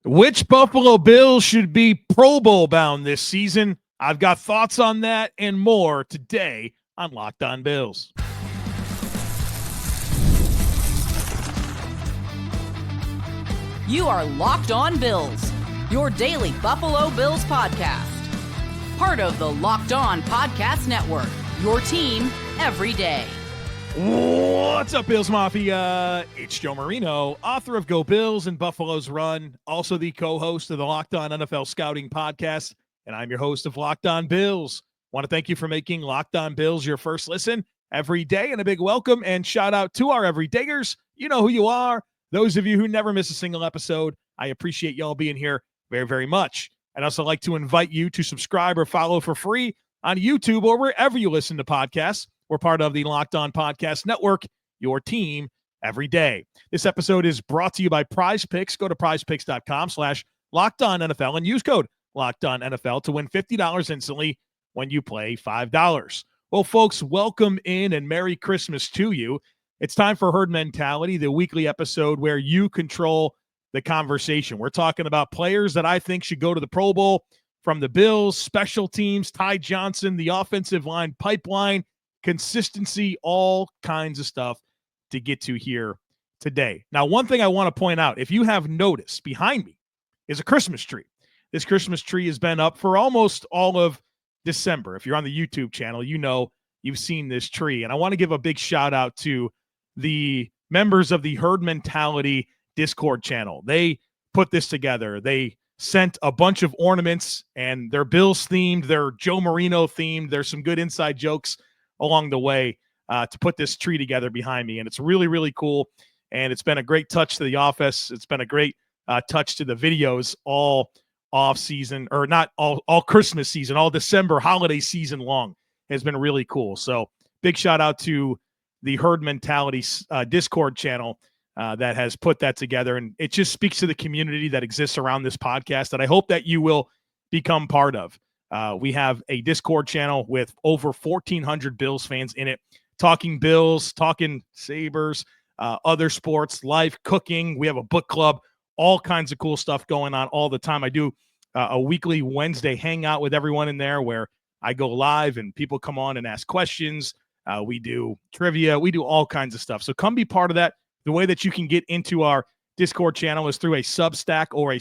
Which Buffalo Bills should be Pro Bowl bound this season? I've got thoughts on that and more today on Locked On Bills. You are Locked On Bills, your daily Buffalo Bills podcast. Part of the Locked On Podcast Network, your team every day. What's up, Bills Mafia? It's Joe Marino, author of Go Bills and Buffalo's Run, also the co-host of the Locked On NFL Scouting Podcast, and I'm your host of Locked On Bills. Want to thank you for making Locked On Bills your first listen every day, and a big welcome and shout out to our everydayers. You know who you are. Those of you who never miss a single episode, I appreciate y'all being here very, very much. I'd also like to invite you to subscribe or follow for free on YouTube or wherever you listen to podcasts. We're part of the Locked On Podcast Network, your team every day. This episode is brought to you by Prize Picks. Go to prizepicks.com/LockedOnNFL and use code LockedOnNFL to win $50 instantly when you play $5. Well, folks, welcome in and Merry Christmas to you. It's time for Herd Mentality, the weekly episode where you control the conversation. We're talking about players that I think should go to the Pro Bowl from the Bills, special teams, Ty Johnson, the offensive line pipeline, consistency, all kinds of stuff to get to here today. Now, one thing I want to point out, if you have noticed, behind me is a Christmas tree. This Christmas tree has been up for almost all of December. If you're on the YouTube channel, you know you've seen this tree. And I want to give a big shout out to the members of the Herd Mentality Discord channel. They put this together. They sent a bunch of ornaments, and they're Bills themed, they're Joe Marino themed. There's some good inside jokes along the way to put this tree together behind me. And it's really, really cool. And it's been a great touch to the office. It's been a great touch to the videos all off season, or not all Christmas season, all December holiday season long has been really cool. So big shout out to the Herd Mentality Discord channel that has put that together. And it just speaks to the community that exists around this podcast that I hope that you will become part of. We have a Discord channel with over 1,400 Bills fans in it, talking Bills, talking Sabres, other sports, life, cooking. We have a book club, all kinds of cool stuff going on all the time. I do a weekly Wednesday hangout with everyone in there where I go live and people come on and ask questions. We do trivia. We do all kinds of stuff. So come be part of that. The way that you can get into our Discord channel is through a Substack or a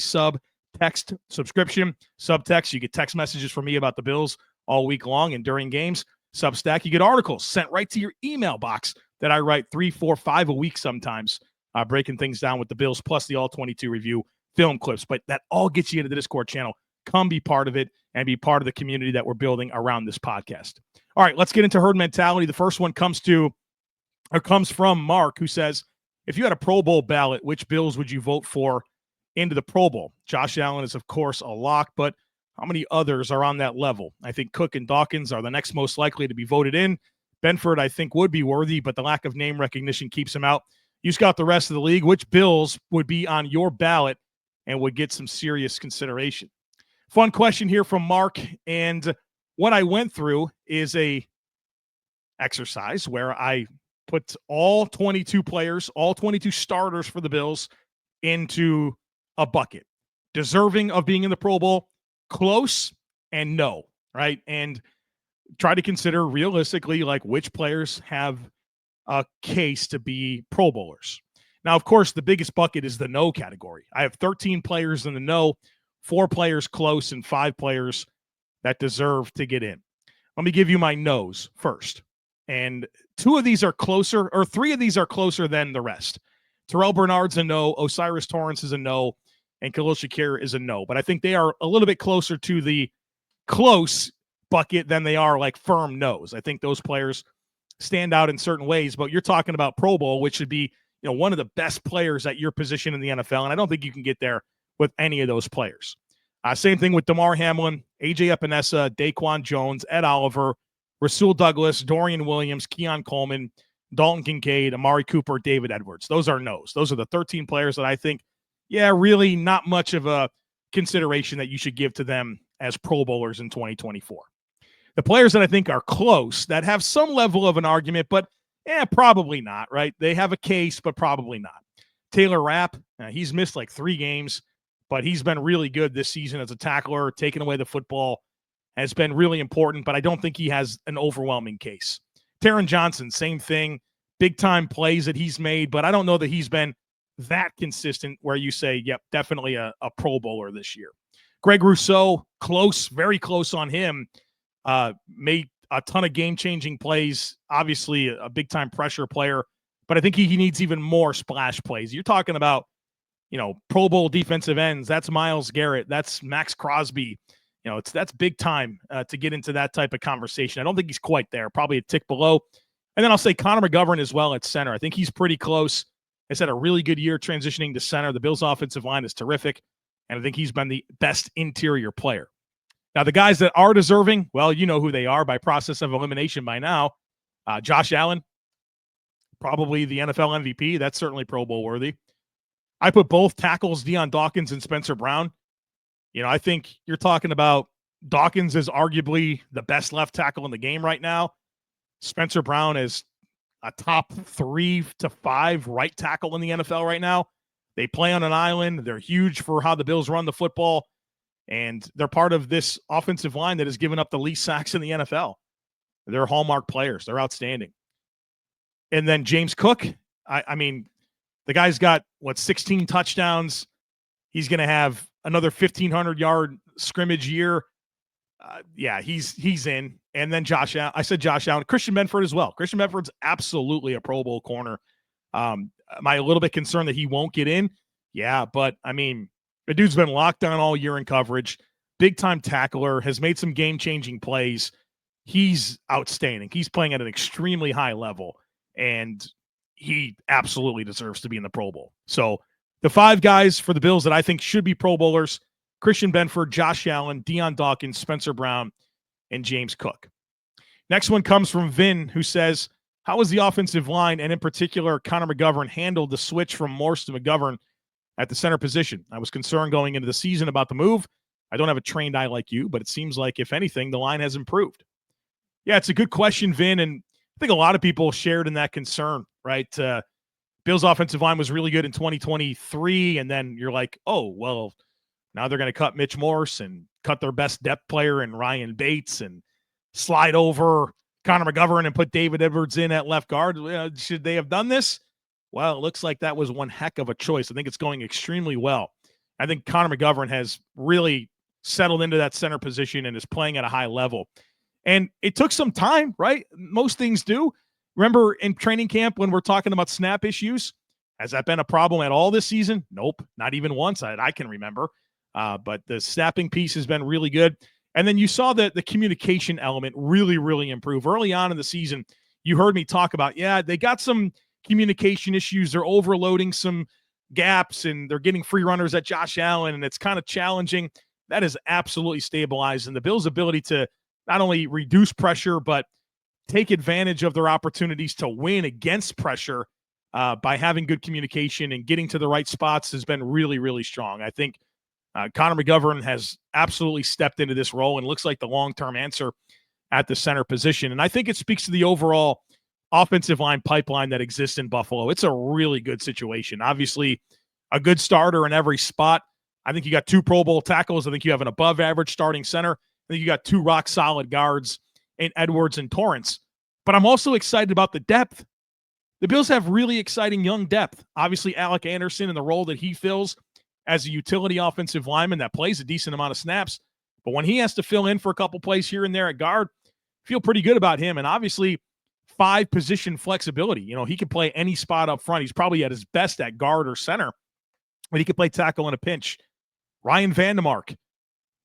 text subscription. Subtext, you get text messages from me about the Bills all week long and during games. Substack, you get articles sent right to your email box that I write 3, 4, 5 a week sometimes, breaking things down with the Bills, plus the All-22 review film clips. But that all gets you into the Discord channel. Come be part of it and be part of the community that we're building around this podcast. All right, let's get into Herd Mentality. The first one comes from Mark, who says, if you had a Pro Bowl ballot, which Bills would you vote for into the Pro Bowl? Josh Allen is, of course, a lock, but how many others are on that level? I think Cook and Dawkins are the next most likely to be voted in. Benford, I think, would be worthy, but the lack of name recognition keeps him out. You scout the rest of the league. Which Bills would be on your ballot and would get some serious consideration? Fun question here from Mark, and what I went through is a exercise where I put all 22 players, all 22 starters for the Bills into a bucket. Deserving of being in the Pro Bowl, close, and no, right? And try to consider realistically, like, which players have a case to be Pro Bowlers. Now, of course, the biggest bucket is the no category. I have 13 players in the no, 4 players close, and 5 players that deserve to get in. Let me give you my no's first. And 2 of these are closer, or 3 of these are closer than the rest. Terrell Bernard's a no, Osiris Torrance is a no, and Khalil Shakir is a no. But I think they are a little bit closer to the close bucket than they are like firm no's. I think those players stand out in certain ways, but you're talking about Pro Bowl, which should be, one of the best players at your position in the NFL, and I don't think you can get there with any of those players. Same thing with Damar Hamlin, A.J. Epinesa, Daquan Jones, Ed Oliver, Rasul Douglas, Dorian Williams, Keon Coleman, Dalton Kincaid, Amari Cooper, David Edwards. Those are no's. Those are the 13 players that I think, really not much of a consideration that you should give to them as Pro Bowlers in 2024. The players that I think are close, that have some level of an argument, but probably not, right? They have a case, but probably not. Taylor Rapp, he's missed like 3 games. but he's been really good this season as a tackler. Taking away the football has been really important, but I don't think he has an overwhelming case. Taron Johnson, same thing. Big-time plays that he's made, but I don't know that he's been that consistent where you say, yep, definitely a Pro Bowler this year. Greg Rousseau, close, very close on him. Made a ton of game-changing plays, obviously a big-time pressure player, but I think he needs even more splash plays. You're talking about, Pro Bowl defensive ends. That's Myles Garrett. That's Max Crosby. That's big time to get into that type of conversation. I don't think he's quite there, probably a tick below. And then I'll say Connor McGovern as well at center. I think he's pretty close. He's had a really good year transitioning to center. The Bills' offensive line is terrific, and I think he's been the best interior player. Now, the guys that are deserving, well, you know who they are by process of elimination by now. Josh Allen, probably the NFL MVP. That's certainly Pro Bowl worthy. I put both tackles, Dion Dawkins and Spencer Brown. I think you're talking about Dawkins is arguably the best left tackle in the game right now. Spencer Brown is a top 3 to 5 right tackle in the NFL right now. They play on an island. They're huge for how the Bills run the football, and they're part of this offensive line that has given up the least sacks in the NFL. They're hallmark players. They're outstanding. And then James Cook, I mean, the guy's got, 16 touchdowns. He's going to have another 1,500-yard scrimmage year. He's in. And then Josh Allen. I said Josh Allen. Christian Benford as well. Christian Benford's absolutely a Pro Bowl corner. Am I a little bit concerned that he won't get in? Yeah, but, I mean, the dude's been locked down all year in coverage. Big-time tackler, has made some game-changing plays. He's outstanding. He's playing at an extremely high level, and he absolutely deserves to be in the Pro Bowl. So the 5 guys for the Bills that I think should be Pro Bowlers: Christian Benford, Josh Allen, Dion Dawkins, Spencer Brown, and James Cook. Next one comes from Vin, who says, how was the offensive line, and in particular Connor McGovern, handled the switch from Morse to McGovern at the center position? I was concerned going into the season about the move. I don't have a trained eye like you, but it seems like, if anything, the line has improved. Yeah, it's a good question, Vin, and I think a lot of people shared in that concern, right? Bills' offensive line was really good in 2023, and then you're like, oh, well, now they're going to cut Mitch Morse and cut their best depth player in Ryan Bates and slide over Connor McGovern and put David Edwards in at left guard. Should they have done this? Well, it looks like that was one heck of a choice. I think it's going extremely well. I think Connor McGovern has really settled into that center position and is playing at a high level. And it took some time, right? Most things do. Remember in training camp when we're talking about snap issues? Has that been a problem at all this season? Nope, not even once I can remember. But the snapping piece has been really good. And then you saw the communication element really, really improve. Early on in the season, you heard me talk about, they got some communication issues. They're overloading some gaps, and they're getting free runners at Josh Allen, and it's kind of challenging. That is absolutely stabilized. And the Bills' ability to not only reduce pressure, but take advantage of their opportunities to win against pressure by having good communication and getting to the right spots has been really, really strong. I think Connor McGovern has absolutely stepped into this role and looks like the long-term answer at the center position. And I think it speaks to the overall offensive line pipeline that exists in Buffalo. It's a really good situation. Obviously, a good starter in every spot. I think you got 2 Pro Bowl tackles. I think you have an above-average starting center. I think you got 2 rock-solid guards in Edwards and Torrance. But I'm also excited about the depth. The Bills have really exciting young depth. Obviously, Alec Anderson and the role that he fills as a utility offensive lineman that plays a decent amount of snaps. But when he has to fill in for a couple plays here and there at guard, feel pretty good about him. And obviously, 5-position flexibility. He can play any spot up front. He's probably at his best at guard or center, but he can play tackle in a pinch. Ryan Vandemark,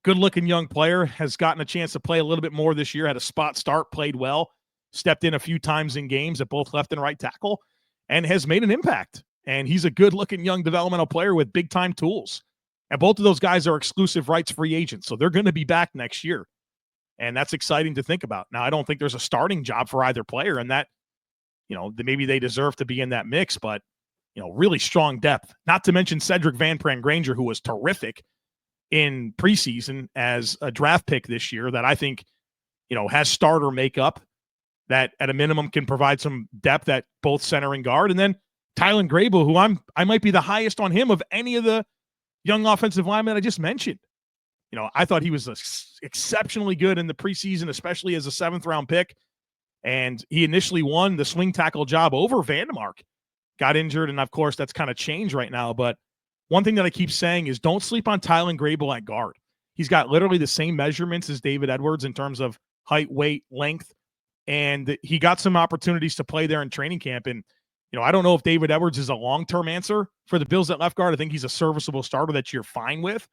good-looking young player, has gotten a chance to play a little bit more this year, had a spot start, played well, stepped in a few times in games at both left and right tackle, and has made an impact. And he's a good-looking young developmental player with big-time tools. And both of those guys are exclusive rights free agents, so they're going to be back next year. And that's exciting to think about. Now, I don't think there's a starting job for either player, and that, maybe they deserve to be in that mix, but, really strong depth. Not to mention Cedric Van Pran-Granger, who was terrific in preseason as a draft pick this year, that I think, has starter makeup that at a minimum can provide some depth at both center and guard. And then Tylen Grable, who I might be the highest on him of any of the young offensive lineman I just mentioned. I thought he was exceptionally good in the preseason, especially as a 7th-round pick. And he initially won the swing tackle job over Vandemark. Got injured, and of course, that's kind of changed right now. But one thing that I keep saying is don't sleep on Tylen Grable at guard. He's got literally the same measurements as David Edwards in terms of height, weight, length, and he got some opportunities to play there in training camp. And, I don't know if David Edwards is a long-term answer for the Bills at left guard. I think he's a serviceable starter that you're fine with.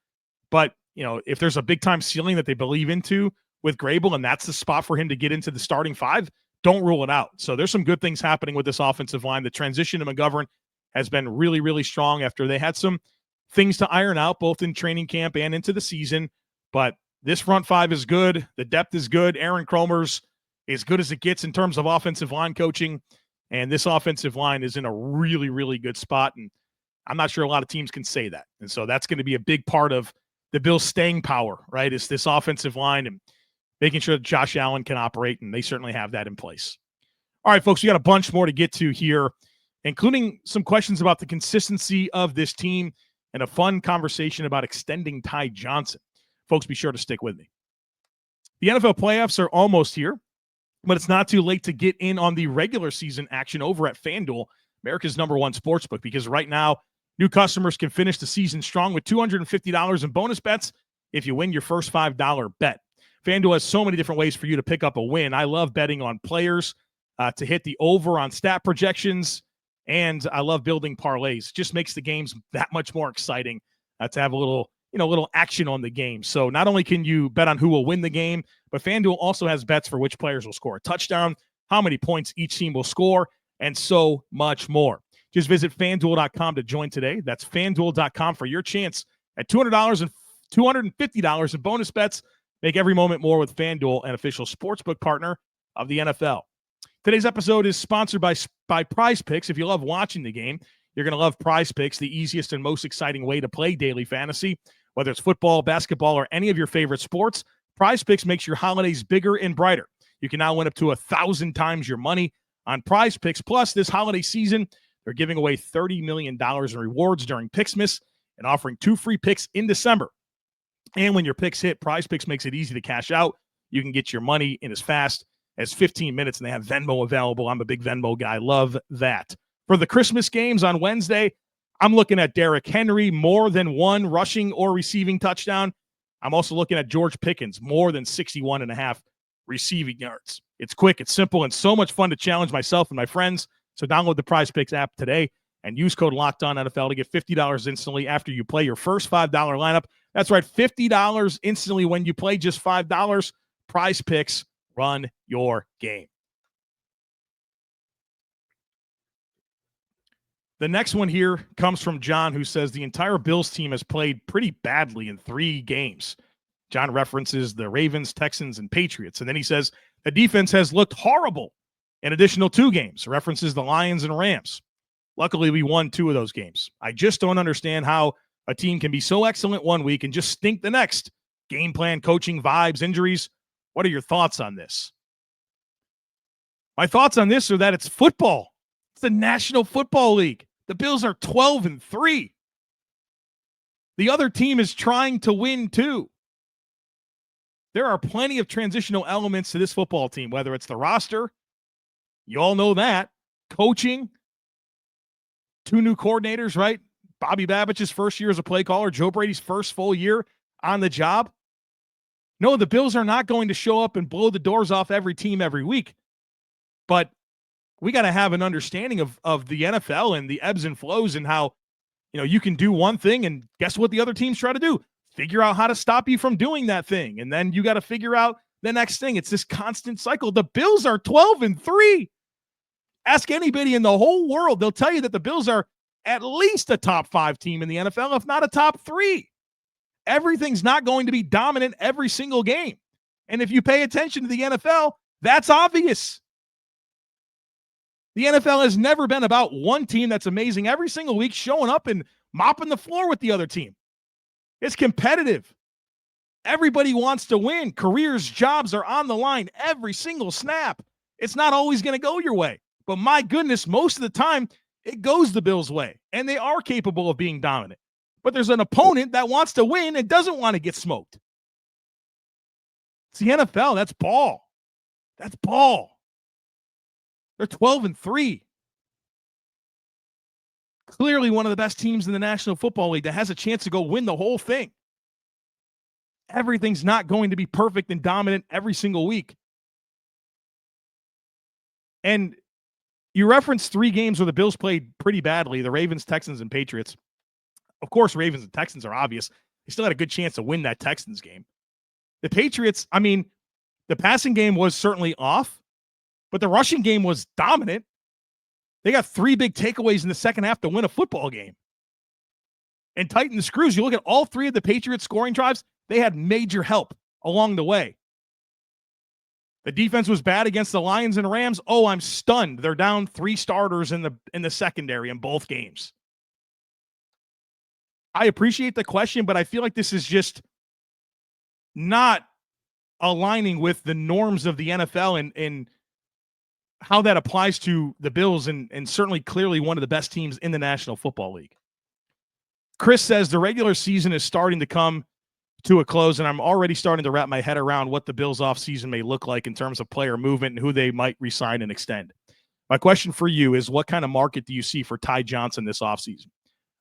But, if there's a big-time ceiling that they believe into with Grable, and that's the spot for him to get into the starting 5, don't rule it out. So there's some good things happening with this offensive line. The transition to McGovern has been really, really strong after they had some things to iron out, both in training camp and into the season. But this front 5 is good. The depth is good. Aaron Kromer's as good as it gets in terms of offensive line coaching. And this offensive line is in a really, really good spot. And I'm not sure a lot of teams can say that. And so that's going to be a big part of the Bills' staying power, right, is this offensive line and making sure that Josh Allen can operate, and they certainly have that in place. All right, folks, we got a bunch more to get to here, including some questions about the consistency of this team and a fun conversation about extending Ty Johnson. Folks, be sure to stick with me. The NFL playoffs are almost here, but it's not too late to get in on the regular season action over at FanDuel, America's #1 sportsbook, because right now, new customers can finish the season strong with $250 in bonus bets if you win your first $5 bet. FanDuel has so many different ways for you to pick up a win. I love betting on players to hit the over on stat projections, and I love building parlays. It just makes the games that much more exciting to have a little action on the game. So not only can you bet on who will win the game, but FanDuel also has bets for which players will score a touchdown, how many points each team will score, and so much more. Just visit FanDuel.com to join today. That's FanDuel.com for your chance at $200 and $250 in bonus bets. Make every moment more with FanDuel, an official sportsbook partner of the NFL. Today's episode is sponsored by Prize Picks. If you love watching the game, you're going to love Prize Picks, the easiest and most exciting way to play daily fantasy. Whether it's football, basketball, or any of your favorite sports, Prize Picks makes your holidays bigger and brighter. You can now win up to 1,000 times your money on Prize Picks. Plus, this holiday season, they're giving away $30 million in rewards during Picksmas and offering 2 free picks in December. And when your picks hit, Prize Picks makes it easy to cash out. You can get your money in as fast as 15 minutes, and they have Venmo available. I'm a big Venmo guy. Love that. For the Christmas games on Wednesday, I'm looking at Derrick Henry, more than 1 rushing or receiving touchdown. I'm also looking at George Pickens, more than 61.5 receiving yards. It's quick, it's simple, and so much fun to challenge myself and my friends. So download the Prize Picks app today and use code LOCKEDONNFL to get $50 instantly after you play your first $5 lineup. That's right, $50 instantly when you play just $5. Prize Picks, run your game. The next one here comes from John, who says the entire Bills team has played pretty badly in 3 games. John references the Ravens, Texans, and Patriots. And then he says the defense has looked horrible in additional 2 games, references the Lions and Rams. Luckily, we won 2 of those games. I just don't understand how a team can be so excellent one week and just stink the next. Game plan, coaching, vibes, injuries. What are your thoughts on this? My thoughts on this are that it's football. It's the National Football League. The Bills are 12-3. The other team is trying to win too. There are plenty of transitional elements to this football team, whether it's the roster, you all know that, coaching, 2 new coordinators, right? Bobby Babbitt's first year as a play caller, Joe Brady's first full year on the job. No, the Bills are not going to show up and blow the doors off every team every week. But we got to have an understanding of the NFL and the ebbs and flows and how, you can do one thing and guess what the other teams try to do? Figure out how to stop you from doing that thing. And then you got to figure out the next thing. It's this constant cycle. The Bills are 12-3. Ask anybody in the whole world. They'll tell you that the Bills are at least a top 5 team in the NFL, if not a top 3. Everything's not going to be dominant every single game. And if you pay attention to the NFL, that's obvious. The NFL has never been about one team that's amazing every single week showing up and mopping the floor with the other team. It's competitive. Everybody wants to win. Careers, jobs are on the line every single snap. It's not always going to go your way. But my goodness, most of the time, it goes the Bills' way. And they are capable of being dominant. but there's an opponent that wants to win and doesn't want to get smoked. It's the NFL. That's ball. That's ball. They're 12-3. Clearly one of the best teams in the National Football League that has a chance to go win the whole thing. Everything's not going to be perfect and dominant every single week. And you referenced 3 games where the Bills played pretty badly, the Ravens, Texans, and Patriots. Of course, Ravens and Texans are obvious. They still had a good chance to win that Texans game. The Patriots, I mean, the passing game was certainly off, but the rushing game was dominant. They got 3 big takeaways in the second half to win a football game. And tighten the screws. You look at all 3 of the Patriots scoring drives, they had major help along the way. The defense was bad against the Lions and Rams. Oh, I'm stunned. They're down 3 starters in the secondary in both games. I appreciate the question, but I feel like this is just not aligning with the norms of the NFL and how that applies to the Bills and certainly clearly one of the best teams in the National Football League. Chris says the regular season is starting to come to a close, and I'm already starting to wrap my head around what the Bills offseason may look like in terms of player movement and who they might re-sign and extend. My question for you is, what kind of market do you see for Ty Johnson this offseason?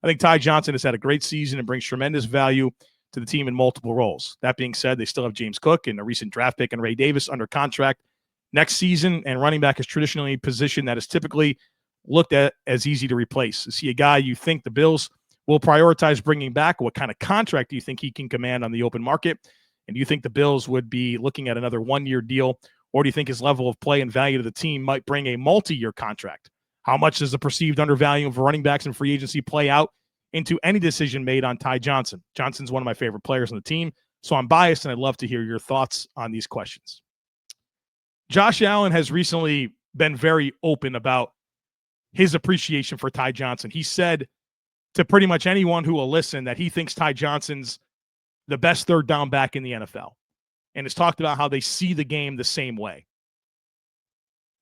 I think Ty Johnson has had a great season and brings tremendous value to the team in multiple roles. That being said, they still have James Cook and a recent draft pick and Ray Davis under contract next season, and running back is traditionally a position that is typically looked at as easy to replace. Is he a guy you think the Bills will prioritize bringing back? What kind of contract do you think he can command on the open market? And do you think the Bills would be looking at another 1-year deal, or do you think his level of play and value to the team might bring a multi-year contract? How much does the perceived undervalue of running backs and free agency play out into any decision made on Ty Johnson? Johnson's one of my favorite players on the team, so I'm biased, and I'd love to hear your thoughts on these questions. Josh Allen has recently been very open about his appreciation for Ty Johnson. He said to pretty much anyone who will listen that he thinks Ty Johnson's the best third down back in the NFL, and has talked about how they see the game the same way.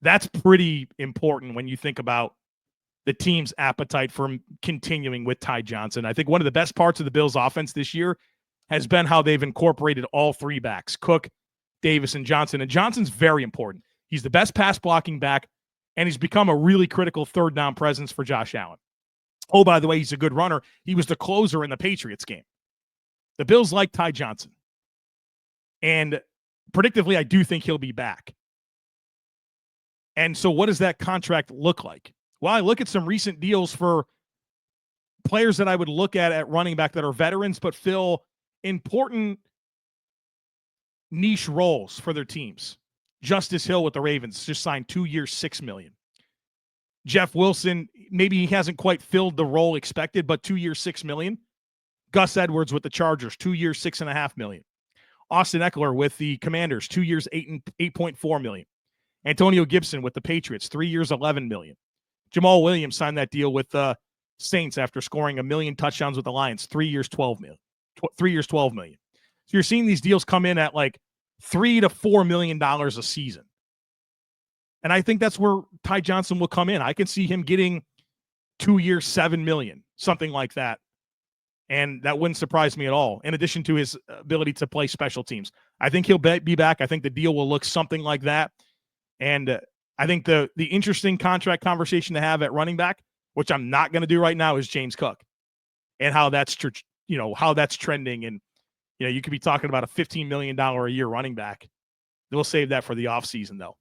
That's pretty important when you think about the team's appetite for continuing with Ty Johnson. I think one of the best parts of the Bills' offense this year has been how they've incorporated all 3 backs, Cook, Davis, and Johnson. And Johnson's very important. He's the best pass blocking back, and he's become a really critical third down presence for Josh Allen. Oh, by the way, he's a good runner. He was the closer in the Patriots game. The Bills like Ty Johnson. And predictively, I do think he'll be back. And so what does that contract look like? Well, I look at some recent deals for players that I would look at running back that are veterans but fill important niche roles for their teams. Justice Hill with the Ravens just signed 2 years, $6 million. Jeff Wilson, maybe he hasn't quite filled the role expected, but 2 years, $6 million. Gus Edwards with the Chargers, 2 years, $6.5 million. Austin Eckler with the Commanders, 2 years, $8.4 million. Antonio Gibson with the Patriots, 3 years, $11 million. Jamal Williams signed that deal with the Saints after scoring 1 million touchdowns with the Lions, 3 years, $12 million. 3 years, $12 million. So you're seeing these deals come in at like $3 to $4 million a season. And I think that's where Ty Johnson will come in. I can see him getting 2 years, $7 million, something like that. And that wouldn't surprise me at all, in addition to his ability to play special teams. I think he'll be back. I think the deal will look something like that. And I think the interesting contract conversation to have at running back, which I'm not going to do right now, is James Cook and how that's how that's trending. And you could be talking about a $15 million a year running back. We'll save that for the offseason, though.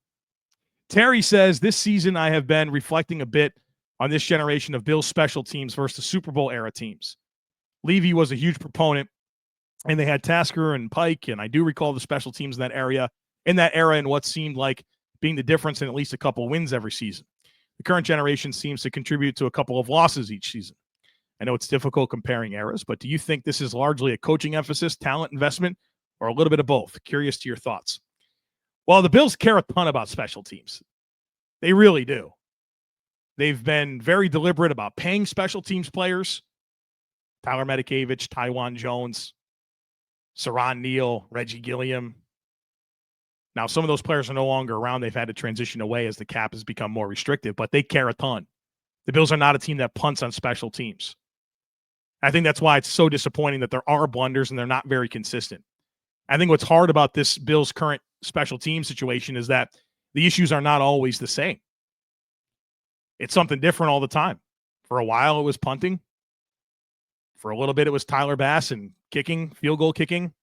Terry says, this season I have been reflecting a bit on this generation of Bills special teams versus the Super Bowl era teams. Levy was a huge proponent, and they had Tasker and Pike, and I do recall the special teams in that era and what seemed like being the difference in at least a couple wins every season. The current generation seems to contribute to a couple of losses each season. I know it's difficult comparing eras, but do you think this is largely a coaching emphasis, talent investment, or a little bit of both? Curious to your thoughts. Well, the Bills care a ton about special teams. They really do. They've been very deliberate about paying special teams players. Tyler Medikevich, Tywan Jones, Saron Neal, Reggie Gilliam. Now, some of those players are no longer around. They've had to transition away as the cap has become more restrictive, but they care a ton. The Bills are not a team that punts on special teams. I think that's why it's so disappointing that there are blunders and they're not very consistent. I think what's hard about this Bills' current special team situation is that the issues are not always the same. It's something different all the time. For a while, it was punting. For a little bit, it was Tyler Bass and kicking, field goal kicking.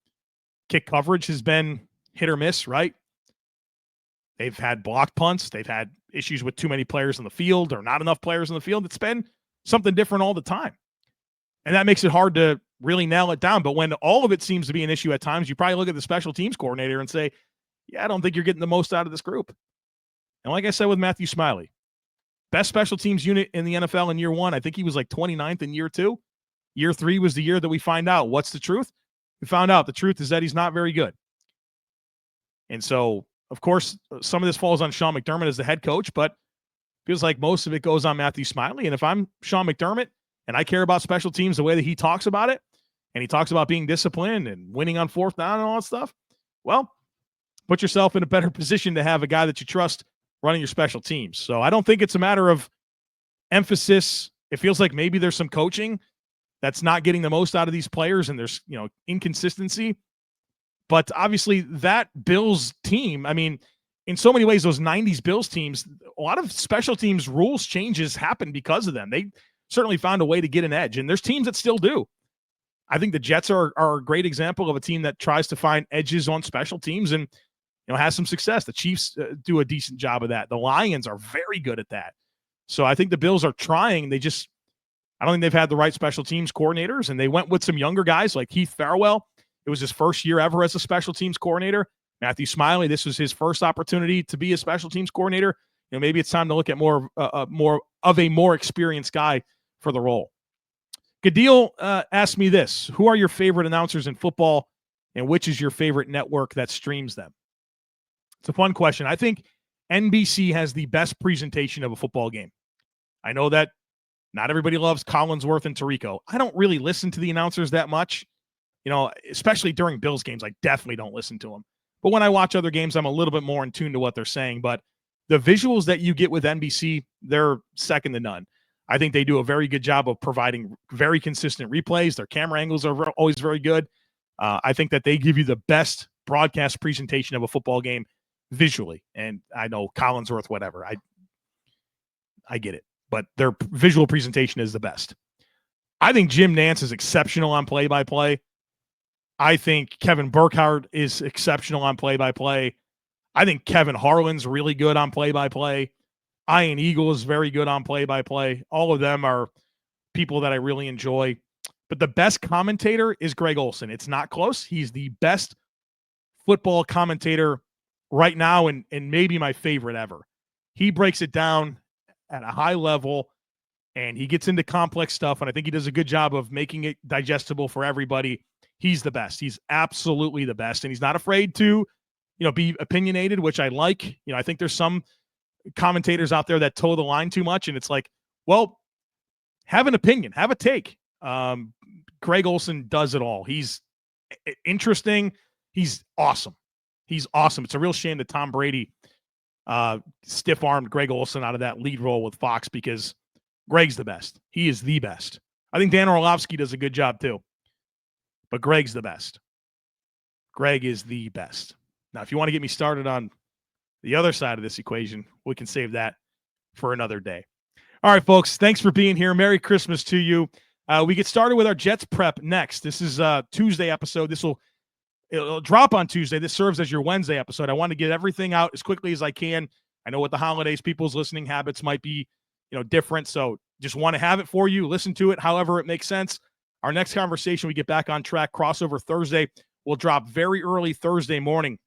Kick coverage has been hit or miss, right? They've had blocked punts. They've had issues with too many players in the field or not enough players in the field. It's been something different all the time. And that makes it hard to really nail it down. But when all of it seems to be an issue at times, you probably look at the special teams coordinator and say, yeah, I don't think you're getting the most out of this group. And like I said with Matthew Smiley, best special teams unit in the NFL in year one. I think he was like 29th in year two. Year three was the year that we find out what's the truth. We found out the truth is that he's not very good. And so, of course, some of this falls on Sean McDermott as the head coach, but feels like most of it goes on Matthew Smiley. And if I'm Sean McDermott and I care about special teams the way that he talks about it, and he talks about being disciplined and winning on fourth down and all that stuff, well, put yourself in a better position to have a guy that you trust running your special teams. So I don't think it's a matter of emphasis. It feels like maybe there's some coaching that's not getting the most out of these players, and there's, inconsistency. But obviously that Bills team, I mean, in so many ways, those 90s Bills teams, a lot of special teams rules changes happen because of them. They certainly found a way to get an edge, and there's teams that still do. I think the Jets are a great example of a team that tries to find edges on special teams and has some success. The Chiefs do a decent job of that. The Lions are very good at that. So I think the Bills are trying. I don't think they've had the right special teams coordinators, and they went with some younger guys like Heath Farwell. It was his first year ever as a special teams coordinator. Matthew Smiley, this was his first opportunity to be a special teams coordinator. Maybe it's time to look at more of a more experienced guy for the role. Gadil asked me this: who are your favorite announcers in football, and which is your favorite network that streams them? It's a fun question. I think NBC has the best presentation of a football game. I know that not everybody loves Collinsworth and Tirico. I don't really listen to the announcers that much, especially during Bills games. I definitely don't listen to them. But when I watch other games, I'm a little bit more in tune to what they're saying. But the visuals that you get with NBC, they're second to none. I think they do a very good job of providing very consistent replays. Their camera angles are always very good. I think that they give you the best broadcast presentation of a football game visually. And I know Collinsworth, whatever. I get it. But their visual presentation is the best. I think Jim Nantz is exceptional on play-by-play. I think Kevin Burkhardt is exceptional on play-by-play. I think Kevin Harlan's really good on play-by-play. Ian Eagle is very good on play-by-play. All of them are people that I really enjoy. But the best commentator is Greg Olsen. It's not close. He's the best football commentator right now and maybe my favorite ever. He breaks it down at a high level, and he gets into complex stuff, and I think he does a good job of making it digestible for everybody. He's the best. He's absolutely the best, and he's not afraid to, be opinionated, which I like. I think there's some commentators out there that toe the line too much, and it's like, well, have an opinion, have a take. Greg Olsen does it all. He's interesting. He's awesome. He's awesome. It's a real shame that Tom Brady stiff-armed Greg Olsen out of that lead role with Fox, because Greg's the best. He is the best. I think Dan Orlovsky does a good job too, but Greg's the best. Greg is the best. Now, if you want to get me started on the other side of this equation, we can save that for another day. All right, folks, thanks for being here. Merry Christmas to you. We get started with our Jets prep next. This is a Tuesday episode. It'll drop on Tuesday. This serves as your Wednesday episode. I want to get everything out as quickly as I can. I know with the holidays, people's listening habits might be, different. So just want to have it for you. Listen to it however it makes sense. Our next conversation, we get back on track. Crossover Thursday will drop very early Thursday morning,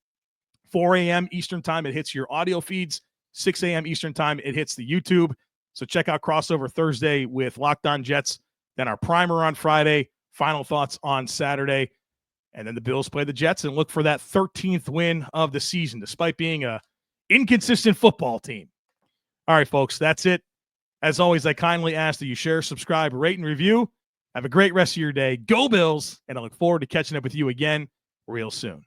4 a.m. Eastern time. It hits your audio feeds. 6 a.m. Eastern time, it hits the YouTube. So check out Crossover Thursday with Locked On Jets. Then our primer on Friday. Final thoughts on Saturday. And then the Bills play the Jets and look for that 13th win of the season, despite being a inconsistent football team. All right, folks, that's it. As always, I kindly ask that you share, subscribe, rate, and review. Have a great rest of your day. Go Bills, and I look forward to catching up with you again real soon.